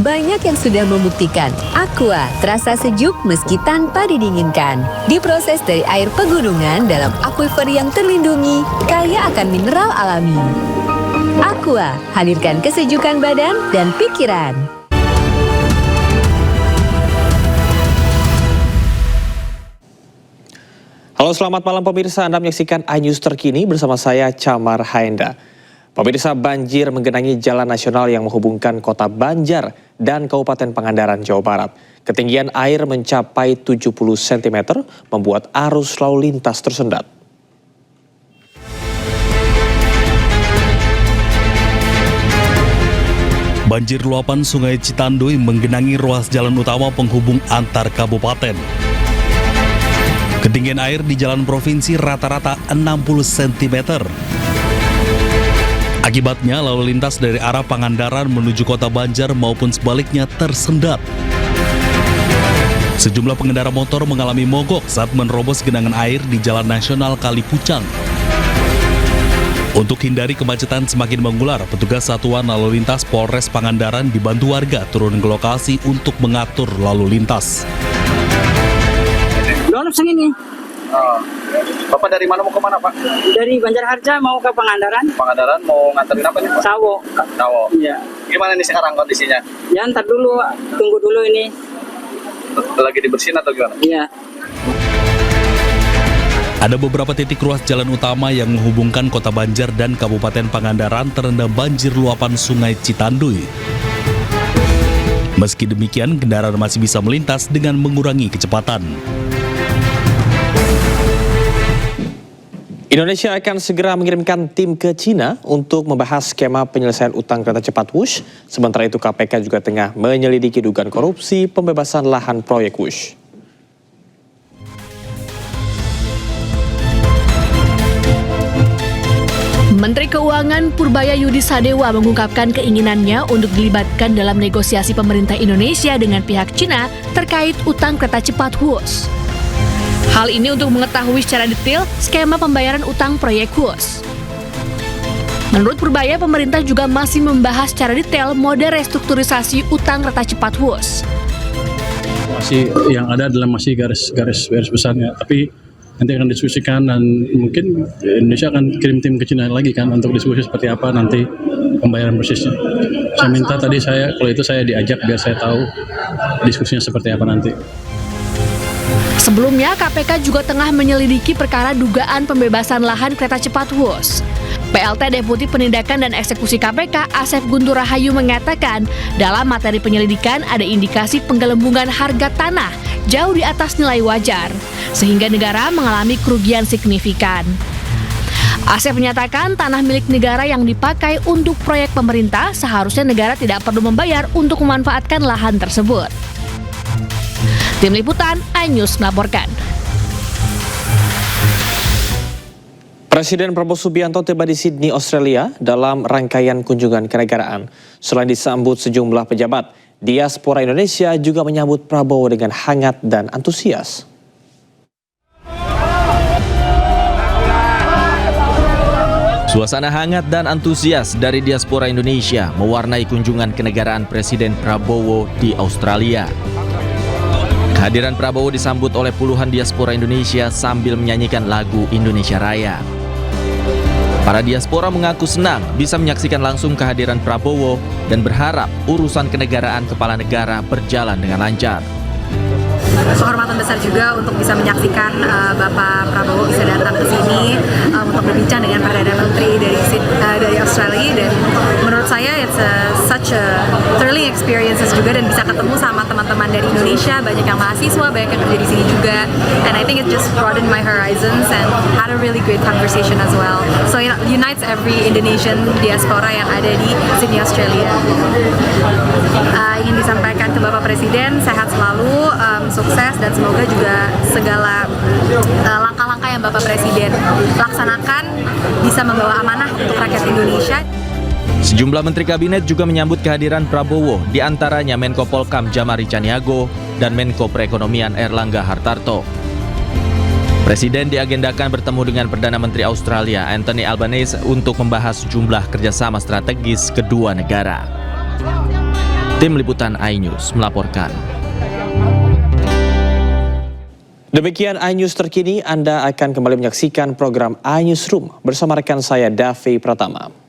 banyak yang sudah membuktikan Aqua terasa sejuk meski tanpa didinginkan. Diproses dari air pegunungan dalam aquifer yang terlindungi, kaya akan mineral alami. Aqua, hadirkan kesejukan badan dan pikiran. Halo, selamat malam pemirsa. Anda menyaksikan iNews terkini bersama saya Camar Haenda. Pemirsa, banjir menggenangi jalan nasional yang menghubungkan kota Banjar dan Kabupaten Pangandaran, Jawa Barat. Ketinggian air mencapai 70 cm, membuat arus lalu lintas tersendat. Banjir luapan Sungai Citanduy menggenangi ruas jalan utama penghubung antar kabupaten. Ketinggian air di jalan provinsi rata-rata 60 cm. Akibatnya lalu lintas dari arah Pangandaran menuju kota Banjar maupun sebaliknya tersendat. Sejumlah pengendara motor mengalami mogok saat menerobos genangan air di Jalan Nasional Kali Pucang. Untuk hindari kemacetan semakin mengular, petugas Satuan Lalu Lintas Polres Pangandaran dibantu warga turun ke lokasi untuk mengatur lalu lintas. Belum segini. Oh. Bapak dari mana mau ke mana, Pak? Dari Banjarharja mau ke Pangandaran. Pangandaran mau nganterin apa nih, Pak? Sawo. Sawo. Iya. Gimana nih sekarang kondisinya? Ya ntar dulu, tunggu dulu ini. Lagi dibersihin atau gimana? Iya. Ada beberapa titik ruas jalan utama yang menghubungkan kota Banjar dan Kabupaten Pangandaran terendam banjir luapan Sungai Citanduy. Meski demikian, kendaraan masih bisa melintas dengan mengurangi kecepatan. Indonesia akan segera mengirimkan tim ke Cina untuk membahas skema penyelesaian utang kereta cepat WUSH. Sementara itu KPK juga tengah menyelidiki dugaan korupsi pembebasan lahan proyek WUSH. Menteri Keuangan Purbaya Yudi Sadewa mengungkapkan keinginannya untuk dilibatkan dalam negosiasi pemerintah Indonesia dengan pihak Cina terkait utang kereta cepat WUSH. Hal ini untuk mengetahui secara detail skema pembayaran utang proyek WUSH. Menurut Purbaya, pemerintah juga masih membahas secara detail mode restrukturisasi utang kereta cepat WUSH. Masih yang ada adalah masih garis besarnya, tapi nanti akan diskusikan dan mungkin Indonesia akan kirim tim ke Cina lagi kan untuk diskusi seperti apa nanti pembayaran persisnya. Saya minta tadi kalau itu saya diajak biar saya tahu diskusinya seperti apa nanti. Sebelumnya, KPK juga tengah menyelidiki perkara dugaan pembebasan lahan kereta cepat WUSH. PLT Deputi Penindakan dan Eksekusi KPK Asep Guntur Rahayu mengatakan dalam materi penyelidikan ada indikasi penggelembungan harga tanah jauh di atas nilai wajar, sehingga negara mengalami kerugian signifikan. Asep menyatakan tanah milik negara yang dipakai untuk proyek pemerintah seharusnya negara tidak perlu membayar untuk memanfaatkan lahan tersebut. Tim Liputan iNews melaporkan. Presiden Prabowo Subianto tiba di Sydney, Australia dalam rangkaian kunjungan kenegaraan. Selain disambut sejumlah pejabat, diaspora Indonesia juga menyambut Prabowo dengan hangat dan antusias. Suasana hangat dan antusias dari diaspora Indonesia mewarnai kunjungan kenegaraan Presiden Prabowo di Australia. Kehadiran Prabowo disambut oleh puluhan diaspora Indonesia sambil menyanyikan lagu Indonesia Raya. Para diaspora mengaku senang bisa menyaksikan langsung kehadiran Prabowo dan berharap urusan kenegaraan kepala negara berjalan dengan lancar. Kehormatan besar juga untuk bisa menyaksikan Bapak Prabowo bisa datang ke sini untuk berbincang dengan Perdana Menteri dari Australia, dan menurut saya it's such a thrilling experiences juga, dan bisa ketemu sama teman-teman dari Indonesia, banyak yang mahasiswa, banyak yang kerja di sini juga, and I think it just broadened my horizons and had a really great conversation as well. So it unites every Indonesian diaspora yang ada di Sydney, Australia. Ingin disampaikan ke Bapak Presiden, sehat selalu, sukses, dan semoga juga segala langkah-langkah yang Bapak Presiden laksanakan bisa membawa amanah untuk rakyat Indonesia. Sejumlah Menteri Kabinet juga menyambut kehadiran Prabowo, di antaranya Menko Polkam Djamari Caniago dan Menko Perekonomian Erlangga Hartarto. Presiden diagendakan bertemu dengan Perdana Menteri Australia Anthony Albanese untuk membahas sejumlah kerjasama strategis kedua negara. Tim Liputan iNews melaporkan. Demikian iNews terkini, Anda akan kembali menyaksikan program iNewsroom bersama rekan saya Davi Pratama.